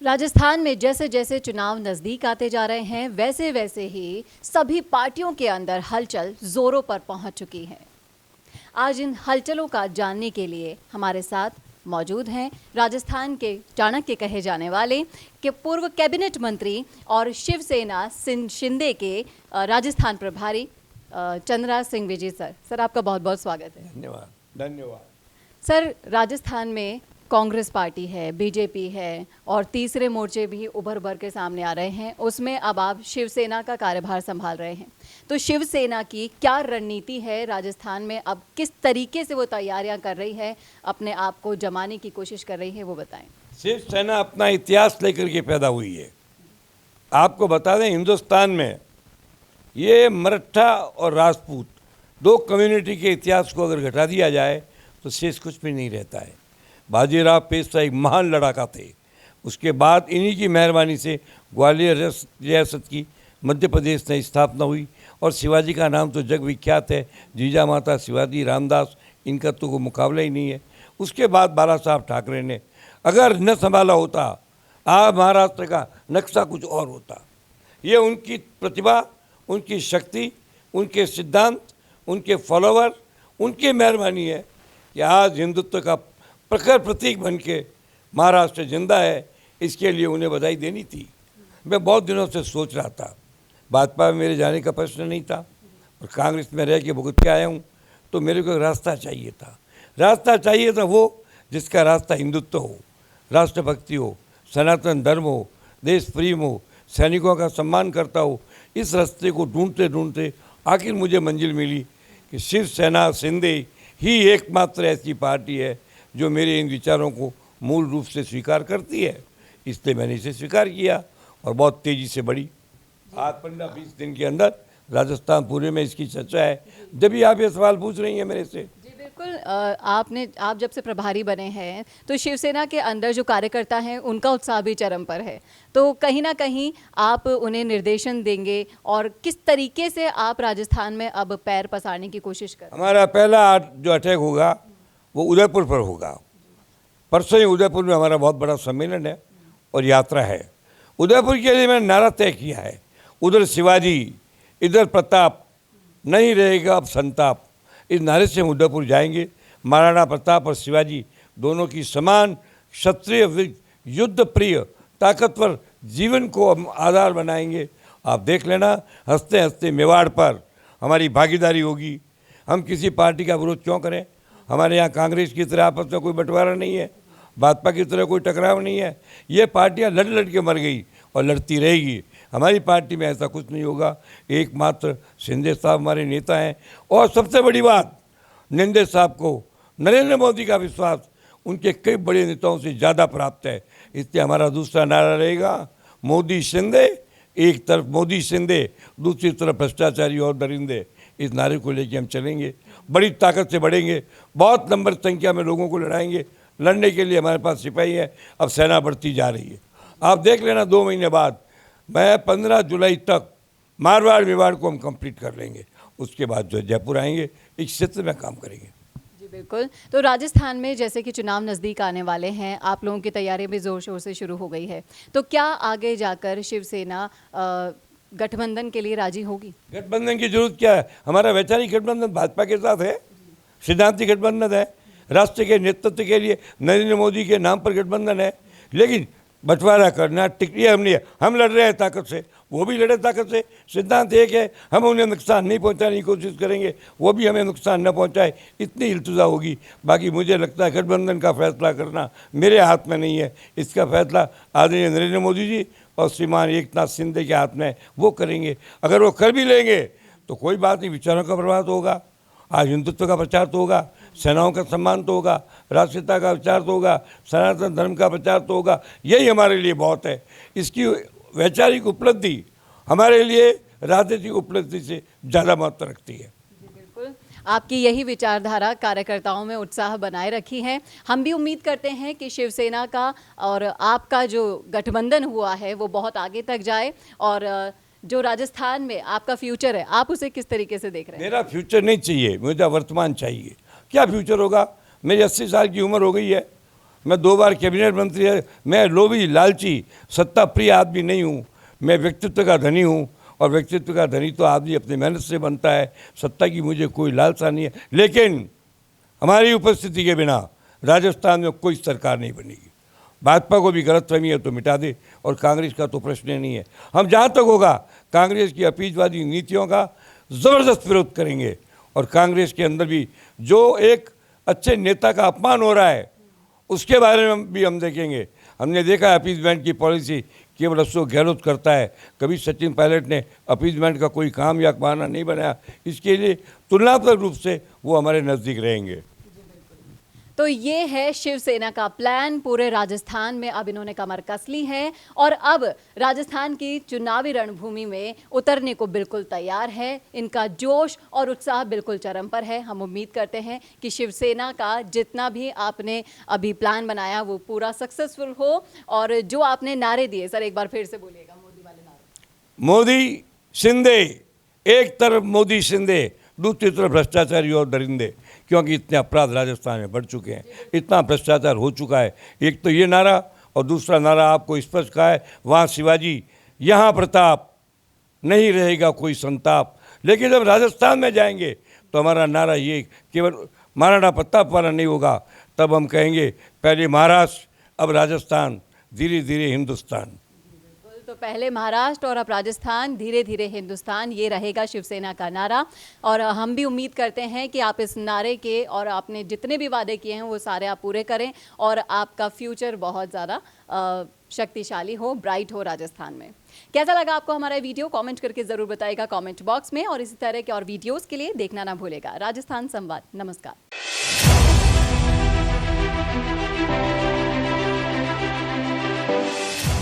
राजस्थान में जैसे जैसे चुनाव नज़दीक आते जा रहे हैं वैसे वैसे ही सभी पार्टियों के अंदर हलचल जोरों पर पहुंच चुकी है। आज इन हलचलों का जानने के लिए हमारे साथ मौजूद हैं राजस्थान के चाणक्य कहे जाने वाले के पूर्व कैबिनेट मंत्री और शिवसेना शिंदे के राजस्थान प्रभारी चंद्रराज सिंह विजय सर आपका बहुत बहुत स्वागत है। धन्यवाद धन्यवाद। सर, राजस्थान में कांग्रेस पार्टी है, बीजेपी है और तीसरे मोर्चे भी उभर भर के सामने आ रहे हैं। उसमें अब आप शिवसेना का कार्यभार संभाल रहे हैं, तो शिवसेना की क्या रणनीति है राजस्थान में? अब किस तरीके से वो तैयारियां कर रही है, अपने आप को जमाने की कोशिश कर रही है, वो बताएं। शिवसेना अपना इतिहास लेकर के पैदा हुई है। आपको बता दें, हिंदुस्तान में ये मराठा और राजपूत दो कम्युनिटी के इतिहास को अगर घटा दिया जाए तो शेष कुछ भी नहीं रहता है। बाजीराव पेशवा एक महान लड़ाका थे। उसके बाद इन्हीं की मेहरबानी से ग्वालियर रियासत की मध्य प्रदेश में स्थापना हुई और शिवाजी का नाम तो जग विख्यात है। जीजा माता शिवाजी रामदास, इनका तो कोई मुकाबला ही नहीं है। उसके बाद बाला साहब ठाकरे ने अगर न संभाला होता, आज महाराष्ट्र का नक्शा कुछ और होता। ये उनकी प्रतिभा, उनकी शक्ति, उनके सिद्धांत, उनके फॉलोवर, उनकी मेहरबानी है कि आज हिंदुत्व का प्रखर प्रतीक बन के महाराष्ट्र जिंदा है। इसके लिए उन्हें बधाई देनी थी। मैं बहुत दिनों से सोच रहा था, भाजपा में मेरे जाने का प्रश्न नहीं था और कांग्रेस में रह के भुगत के आया हूँ, तो मेरे को एक रास्ता चाहिए था। रास्ता चाहिए था वो जिसका रास्ता हिंदुत्व हो, राष्ट्रभक्ति हो, सनातन धर्म हो, देश प्रेम हो, सैनिकों का सम्मान करता हो। इस रास्ते को ढूंढते ढूंढते आखिर मुझे मंजिल मिली कि शिवसेना शिंदे ही एकमात्र ऐसी पार्टी है जो मेरे इन विचारों को मूल रूप से स्वीकार करती है। इसलिए मैंने इसे स्वीकार किया और बहुत तेज़ी से बढ़ी। आज 15-20 दिन के अंदर राजस्थान पूरे में इसकी चर्चा है। जब भी आप ये सवाल पूछ रही हैं मेरे से। जी बिल्कुल, आप जब से प्रभारी बने हैं तो शिवसेना के अंदर जो कार्यकर्ता हैं उनका उत्साह भी चरम पर है, तो कहीं ना कहीं आप उन्हें निर्देशन देंगे और किस तरीके से आप राजस्थान में अब पैर पसारने की कोशिश करें? हमारा पहला जो अटैक होगा वो उदयपुर पर होगा। परसों ही उदयपुर में हमारा बहुत बड़ा सम्मेलन है और यात्रा है। उदयपुर के लिए मैंने नारा तय किया है, उधर शिवाजी इधर प्रताप, नहीं रहेगा अब संताप। इस नारे से हम उदयपुर जाएंगे। महाराणा प्रताप और शिवाजी दोनों की समान क्षत्रिय युद्ध प्रिय ताकतवर जीवन को हम आधार बनाएंगे। आप देख लेना, हंसते हंसते मेवाड़ पर हमारी भागीदारी होगी। हम किसी पार्टी का विरोध क्यों करें? हमारे यहाँ कांग्रेस की तरह आपस में कोई बंटवारा नहीं है, भाजपा की तरह कोई टकराव नहीं है। ये पार्टियाँ लड़ लड़ के मर गई और लड़ती रहेगी। हमारी पार्टी में ऐसा कुछ नहीं होगा। एकमात्र शिंदे साहब हमारे नेता हैं और सबसे बड़ी बात, शिंदे साहब को नरेंद्र मोदी का विश्वास उनके कई बड़े नेताओं से ज़्यादा प्राप्त है। इसलिए हमारा दूसरा नारा रहेगा, मोदी शिंदे। एक तरफ मोदी शिंदे, दूसरी तरफ भ्रष्टाचारी और दरिंदे। इस नारे को लेकर हम चलेंगे, बड़ी ताकत से बढ़ेंगे, बहुत नंबर संख्या में लोगों को लड़ाएंगे। लड़ने के लिए हमारे पास सिपाही है, अब सेना बढ़ती जा रही है। आप देख लेना, 2 महीने बाद मैं 15 जुलाई तक मारवाड़ मेवाड़ को हम कंप्लीट कर लेंगे। उसके बाद जो जयपुर आएंगे, इस क्षेत्र में काम करेंगे। जी बिल्कुल। तो राजस्थान में जैसे कि चुनाव नज़दीक आने वाले हैं, आप लोगों की तैयारी भी ज़ोर शोर से शुरू हो गई है, तो क्या आगे जाकर शिवसेना गठबंधन के लिए राजी होगी? गठबंधन की जरूरत क्या है? हमारा वैचारिक गठबंधन भाजपा के साथ है, सिद्धांतिक गठबंधन है, राष्ट्र के नेतृत्व के लिए नरेंद्र मोदी के नाम पर गठबंधन है। लेकिन बंटवारा करना टिकड़ी हम लड़ रहे हैं ताकत से, वो भी लड़े ताकत से। सिद्धांत एक है, हम उन्हें नुकसान नहीं पहुंचाने की कोशिश करेंगे, वो भी हमें नुकसान न पहुंचाए, इतनी इल्तजा होगी। बाकी मुझे लगता है गठबंधन का फैसला करना मेरे हाथ में नहीं है। इसका फैसला आदरणीय नरेंद्र मोदी जी और श्रीमान एकनाथ शिंदे के हाथ में, वो करेंगे। अगर वो कर भी लेंगे तो कोई बात नहीं, विचारों का प्रभाव तो होगा। आज हिंदुत्व का प्रचार तो होगा, सेनाओं का सम्मान तो होगा, राष्ट्रीयता का प्रचार तो होगा, सनातन धर्म का प्रचार तो होगा। यही हमारे लिए बहुत है। इसकी वैचारिक उपलब्धि हमारे लिए राजनीतिक उपलब्धि से ज़्यादा महत्व रखती है। जी बिल्कुल, आपकी यही विचारधारा कार्यकर्ताओं में उत्साह बनाए रखी है। हम भी उम्मीद करते हैं कि शिवसेना का और आपका जो गठबंधन हुआ है वो बहुत आगे तक जाए और जो राजस्थान में आपका फ्यूचर है, आप उसे किस तरीके से देख रहे हैं? मेरा फ्यूचर नहीं चाहिए, मुझे वर्तमान चाहिए। क्या फ्यूचर होगा? मेरी 80 साल की उम्र हो गई है, मैं 2 बार कैबिनेट मंत्री है, मैं लोभी लालची सत्ता प्रिय आदमी नहीं हूँ। मैं व्यक्तित्व का धनी हूँ, और व्यक्तित्व का धनी तो आदमी अपनी मेहनत से बनता है। सत्ता की मुझे कोई लालसा नहीं है, लेकिन हमारी उपस्थिति के बिना राजस्थान में कोई सरकार नहीं बनेगी। भाजपा को भी गलतफहमी है तो मिटा दे, और कांग्रेस का तो प्रश्न ही नहीं है। हम जहाँ तक होगा कांग्रेस की अपीजवादी नीतियों का ज़बरदस्त विरोध करेंगे, और कांग्रेस के अंदर भी जो एक अच्छे नेता का अपमान हो रहा है उसके बारे में भी हम देखेंगे। हमने देखा है अपीजमेंट की पॉलिसी केवल अशोक गहलोत करता है, कभी सचिन पायलट ने अपीजमेंट का कोई काम या बहाना नहीं बनाया। इसके लिए तुलनात्मक रूप से वो हमारे नज़दीक रहेंगे। तो ये है शिवसेना का प्लान। पूरे राजस्थान में अब इन्होंने कमर कस ली है और अब राजस्थान की चुनावी रणभूमि में उतरने को बिल्कुल तैयार है। इनका जोश और उत्साह बिल्कुल चरम पर है। हम उम्मीद करते हैं कि शिवसेना का जितना भी आपने अभी प्लान बनाया वो पूरा सक्सेसफुल हो। और जो आपने नारे दिए, सर एक बार फिर से बोलिएगा मोदी वाले नारे। मोदी शिंदे, एक तरफ मोदी शिंदे, दूसरी तरफ भ्रष्टाचारी और दरिंदे, क्योंकि इतने अपराध राजस्थान में बढ़ चुके हैं, इतना भ्रष्टाचार हो चुका है। एक तो ये नारा, और दूसरा नारा आपको स्पष्ट कहा है, वहाँ शिवाजी यहाँ प्रताप, नहीं रहेगा कोई संताप। लेकिन जब राजस्थान में जाएंगे तो हमारा नारा ये केवल महाराणा प्रताप वाला नहीं होगा। तब हम कहेंगे पहले महाराष्ट्र, अब राजस्थान, धीरे धीरे हिंदुस्तान। तो पहले महाराष्ट्र और अब राजस्थान, धीरे धीरे हिंदुस्तान, ये रहेगा शिवसेना का नारा। और हम भी उम्मीद करते हैं कि आप इस नारे के और आपने जितने भी वादे किए हैं वो सारे आप पूरे करें और आपका फ्यूचर बहुत ज़्यादा शक्तिशाली हो, ब्राइट हो राजस्थान में। कैसा लगा आपको हमारा वीडियो? कमेंट करके ज़रूर बताइएगा कमेंट बॉक्स में। और इसी तरह के और वीडियोज़ के लिए देखना ना भूलेगा राजस्थान संवाद। नमस्कार।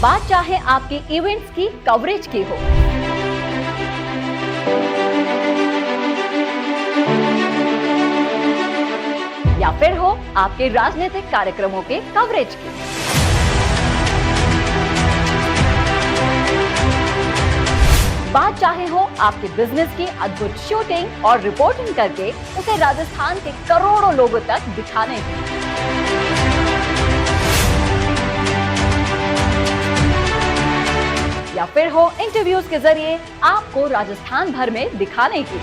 बात चाहे आपके इवेंट्स की, कवरेज की हो, या फिर हो आपके राजनीतिक कार्यक्रमों के कवरेज की, बात चाहे हो आपके बिजनेस की अद्भुत शूटिंग और रिपोर्टिंग करके उसे राजस्थान के करोड़ों लोगों तक दिखाने की, या फिर हो इंटरव्यूज के जरिए आपको राजस्थान भर में दिखाने की,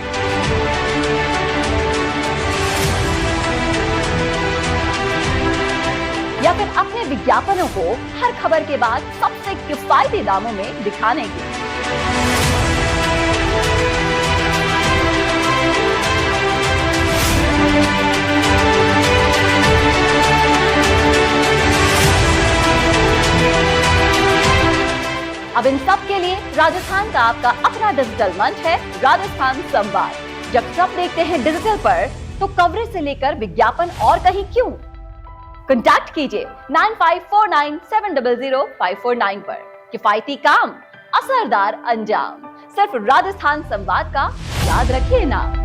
या फिर अपने विज्ञापनों को हर खबर के बाद सबसे किफायती दामों में दिखाने की, अब इन सब के लिए राजस्थान का आपका अपना डिजिटल मंच है राजस्थान संवाद। जब सब देखते हैं डिजिटल पर तो कवरेज से लेकर विज्ञापन और कहीं क्यों। कांटेक्ट कीजिए 9549700549 पर। किफायती काम, असरदार अंजाम, सिर्फ राजस्थान संवाद का याद रखिए नाम।